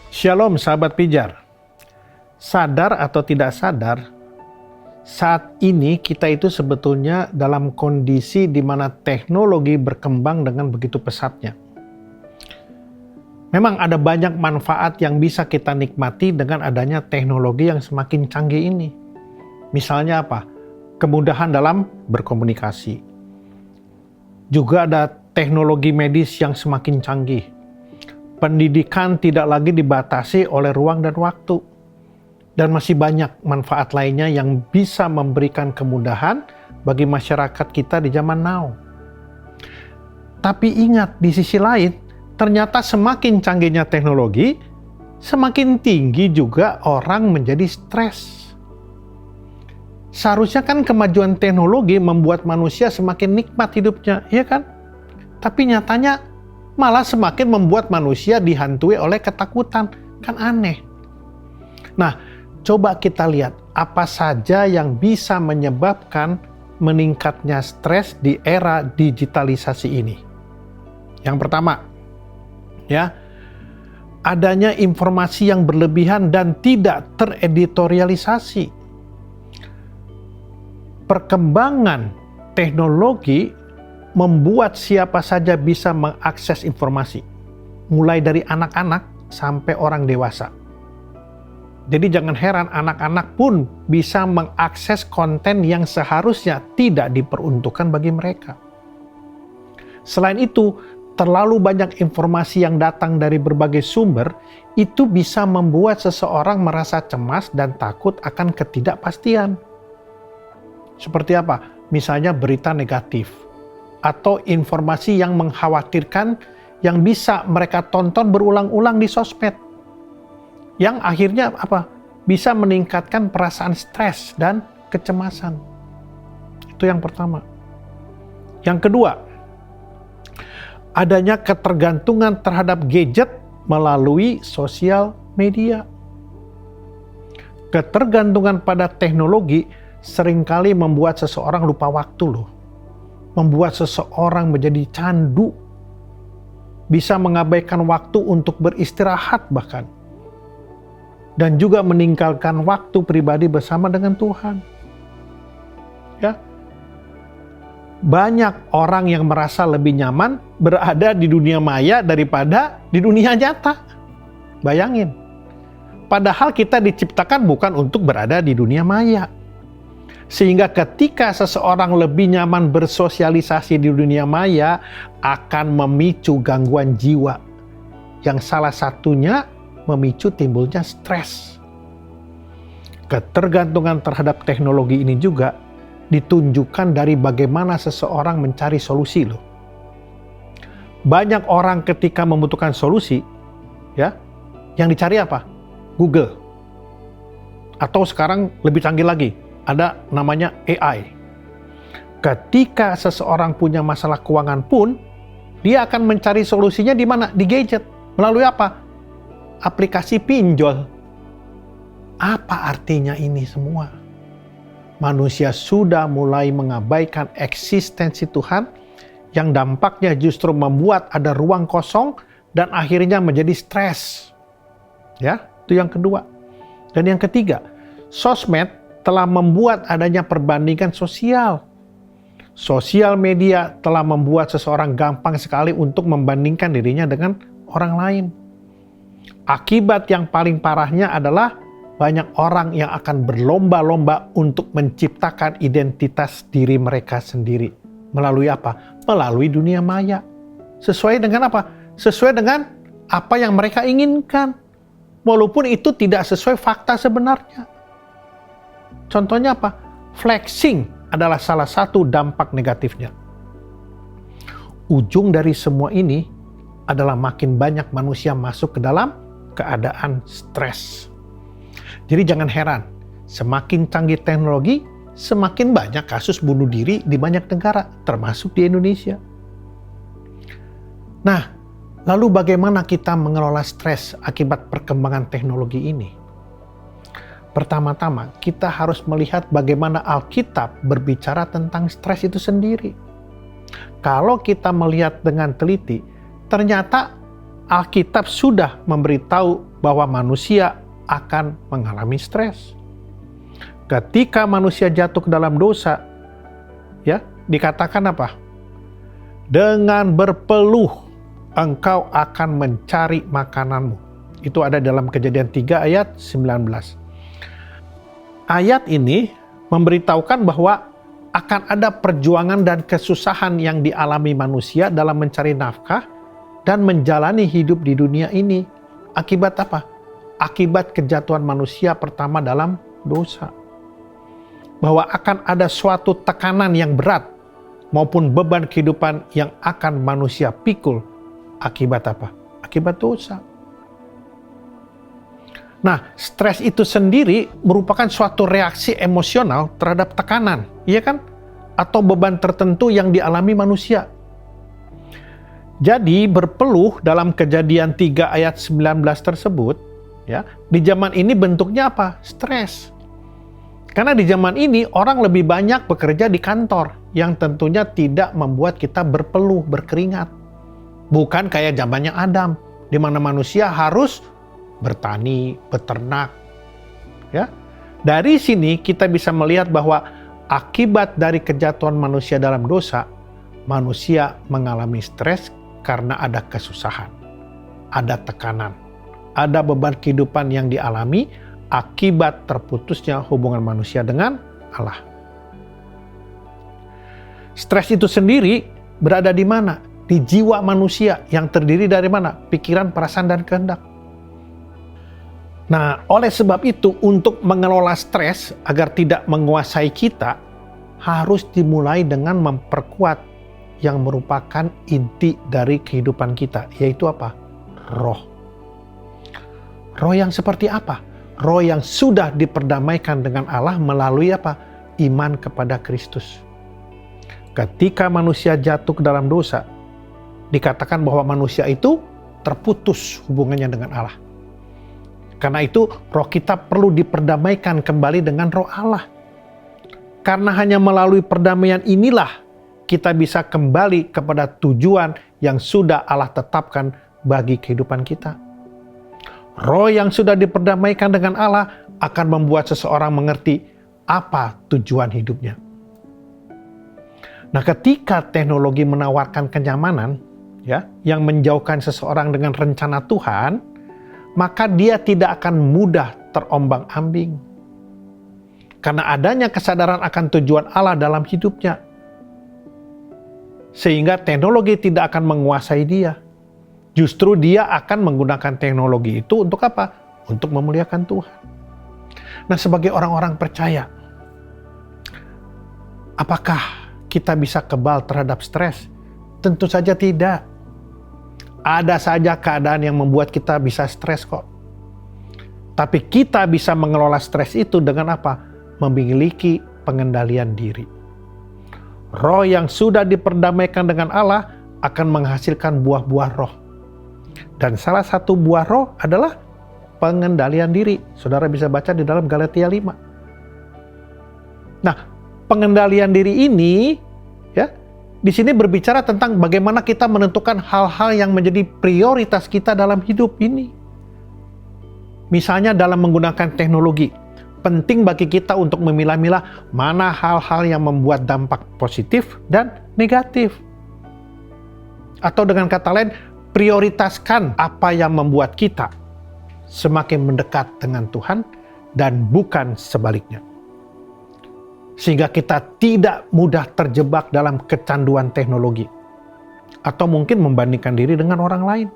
Shalom sahabat pijar. Sadar atau tidak sadar, saat ini kita itu sebetulnya dalam kondisi di mana teknologi berkembang dengan begitu pesatnya. Memang ada banyak manfaat yang bisa kita nikmati dengan adanya teknologi yang semakin canggih ini. Misalnya apa? Kemudahan dalam berkomunikasi. Juga ada teknologi medis yang semakin canggih. Pendidikan tidak lagi dibatasi oleh ruang dan waktu. Dan masih banyak manfaat lainnya yang bisa memberikan kemudahan bagi masyarakat kita di zaman now. Tapi ingat, di sisi lain, ternyata semakin canggihnya teknologi, semakin tinggi juga orang menjadi stres. Seharusnya kan kemajuan teknologi membuat manusia semakin nikmat hidupnya, ya kan? Tapi nyatanya malah semakin membuat manusia dihantui oleh ketakutan. Kan aneh. Nah, coba kita lihat apa saja yang bisa menyebabkan meningkatnya stres di era digitalisasi ini. Yang pertama, ya, adanya informasi yang berlebihan dan tidak tereditorialisasi. Perkembangan teknologi membuat siapa saja bisa mengakses informasi, mulai dari anak-anak sampai orang dewasa. Jadi jangan heran anak-anak pun bisa mengakses konten yang seharusnya tidak diperuntukkan bagi mereka. Selain itu, terlalu banyak informasi yang datang dari berbagai sumber itu bisa membuat seseorang merasa cemas dan takut akan ketidakpastian. Seperti apa? Misalnya berita negatif atau informasi yang mengkhawatirkan yang bisa mereka tonton berulang-ulang di sosmed. Yang akhirnya apa? Bisa meningkatkan perasaan stres dan kecemasan. Itu yang pertama. Yang kedua, adanya ketergantungan terhadap gadget melalui sosial media. Ketergantungan pada teknologi seringkali membuat seseorang lupa waktu loh. Membuat seseorang menjadi candu, bisa mengabaikan waktu untuk beristirahat bahkan, dan juga meninggalkan waktu pribadi bersama dengan Tuhan. Ya, banyak orang yang merasa lebih nyaman berada di dunia maya daripada di dunia nyata. Bayangin, padahal kita diciptakan bukan untuk berada di dunia maya. Sehingga ketika seseorang lebih nyaman bersosialisasi di dunia maya akan memicu gangguan jiwa. Yang salah satunya memicu timbulnya stres. Ketergantungan terhadap teknologi ini juga ditunjukkan dari bagaimana seseorang mencari solusi loh. Banyak orang ketika membutuhkan solusi, ya, yang dicari apa? Google. Atau sekarang lebih canggih lagi, ada namanya AI. Ketika seseorang punya masalah keuangan pun, dia akan mencari solusinya di mana? Di gadget. Melalui apa? Aplikasi pinjol. Apa artinya ini semua? Manusia sudah mulai mengabaikan eksistensi Tuhan yang dampaknya justru membuat ada ruang kosong dan akhirnya menjadi stres. Ya, itu yang kedua. Dan yang ketiga, sosmed telah membuat adanya perbandingan sosial. Sosial media telah membuat seseorang gampang sekali untuk membandingkan dirinya dengan orang lain. Akibat yang paling parahnya adalah banyak orang yang akan berlomba-lomba untuk menciptakan identitas diri mereka sendiri. Melalui apa? Melalui dunia maya. Sesuai dengan apa? Sesuai dengan apa yang mereka inginkan. Walaupun itu tidak sesuai fakta sebenarnya. Contohnya apa? Flexing adalah salah satu dampak negatifnya. Ujung dari semua ini adalah makin banyak manusia masuk ke dalam keadaan stres. Jadi jangan heran, semakin canggih teknologi, semakin banyak kasus bunuh diri di banyak negara, termasuk di Indonesia. Nah, lalu bagaimana kita mengelola stres akibat perkembangan teknologi ini? Pertama-tama, kita harus melihat bagaimana Alkitab berbicara tentang stres itu sendiri. Kalau kita melihat dengan teliti, ternyata Alkitab sudah memberitahu bahwa manusia akan mengalami stres. Ketika manusia jatuh ke dalam dosa, ya, dikatakan apa? Dengan berpeluh engkau akan mencari makananmu. Itu ada dalam Kejadian 3 ayat 19. Ayat ini memberitahukan bahwa akan ada perjuangan dan kesusahan yang dialami manusia dalam mencari nafkah dan menjalani hidup di dunia ini. Akibat apa? Akibat kejatuhan manusia pertama dalam dosa. Bahwa akan ada suatu tekanan yang berat maupun beban kehidupan yang akan manusia pikul. Akibat apa? Akibat dosa. Nah, stres itu sendiri merupakan suatu reaksi emosional terhadap tekanan, iya kan? Atau beban tertentu yang dialami manusia. Jadi berpeluh dalam Kejadian 3 ayat 19 tersebut, ya, di zaman ini bentuknya apa? Stres. Karena di zaman ini orang lebih banyak bekerja di kantor yang tentunya tidak membuat kita berpeluh, berkeringat. Bukan kayak zamannya Adam, di mana manusia harus bertani, beternak. Ya. Dari sini kita bisa melihat bahwa akibat dari kejatuhan manusia dalam dosa, manusia mengalami stres karena ada kesusahan, ada tekanan, ada beban kehidupan yang dialami akibat terputusnya hubungan manusia dengan Allah. Stres itu sendiri berada di mana? Di jiwa manusia yang terdiri dari mana? Pikiran, perasaan, dan kehendak. Nah, oleh sebab itu, untuk mengelola stres agar tidak menguasai kita, harus dimulai dengan memperkuat yang merupakan inti dari kehidupan kita, yaitu apa? Roh. Roh yang seperti apa? Roh yang sudah diperdamaikan dengan Allah melalui apa? Iman kepada Kristus. Ketika manusia jatuh ke dalam dosa, dikatakan bahwa manusia itu terputus hubungannya dengan Allah. Karena itu roh kita perlu diperdamaikan kembali dengan roh Allah. Karena hanya melalui perdamaian inilah kita bisa kembali kepada tujuan yang sudah Allah tetapkan bagi kehidupan kita. Roh yang sudah diperdamaikan dengan Allah akan membuat seseorang mengerti apa tujuan hidupnya. Nah, ketika teknologi menawarkan kenyamanan, ya, yang menjauhkan seseorang dengan rencana Tuhan, maka dia tidak akan mudah terombang-ambing. Karena adanya kesadaran akan tujuan Allah dalam hidupnya. Sehingga teknologi tidak akan menguasai dia. Justru dia akan menggunakan teknologi itu untuk apa? Untuk memuliakan Tuhan. Nah, sebagai orang-orang percaya, apakah kita bisa kebal terhadap stres? Tentu saja tidak. Ada saja keadaan yang membuat kita bisa stres kok. Tapi kita bisa mengelola stres itu dengan apa? Memiliki pengendalian diri. Roh yang sudah diperdamaikan dengan Allah akan menghasilkan buah-buah roh. Dan salah satu buah roh adalah pengendalian diri. Saudara bisa baca di dalam Galatia 5. Nah, pengendalian diri ini, ya, di sini berbicara tentang bagaimana kita menentukan hal-hal yang menjadi prioritas kita dalam hidup ini. Misalnya dalam menggunakan teknologi, penting bagi kita untuk memilah-milah mana hal-hal yang membuat dampak positif dan negatif. Atau dengan kata lain, prioritaskan apa yang membuat kita semakin mendekat dengan Tuhan dan bukan sebaliknya. Sehingga kita tidak mudah terjebak dalam kecanduan teknologi. Atau mungkin membandingkan diri dengan orang lain.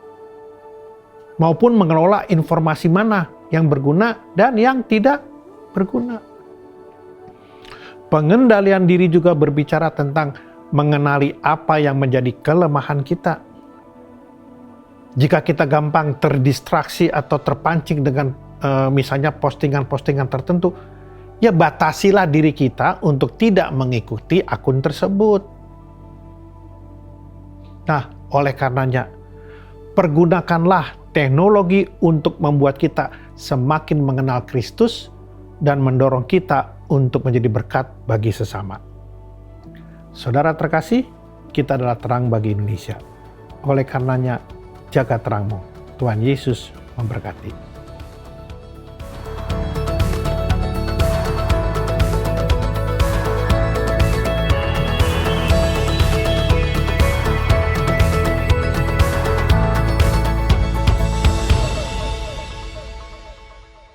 Maupun mengelola informasi mana yang berguna dan yang tidak berguna. Pengendalian diri juga berbicara tentang mengenali apa yang menjadi kelemahan kita. Jika kita gampang terdistraksi atau terpancing dengan misalnya postingan-postingan tertentu, ya batasilah diri kita untuk tidak mengikuti akun tersebut. Nah, oleh karenanya, pergunakanlah teknologi untuk membuat kita semakin mengenal Kristus dan mendorong kita untuk menjadi berkat bagi sesama. Saudara terkasih, kita adalah terang bagi Indonesia. Oleh karenanya, jaga terangmu. Tuhan Yesus memberkati.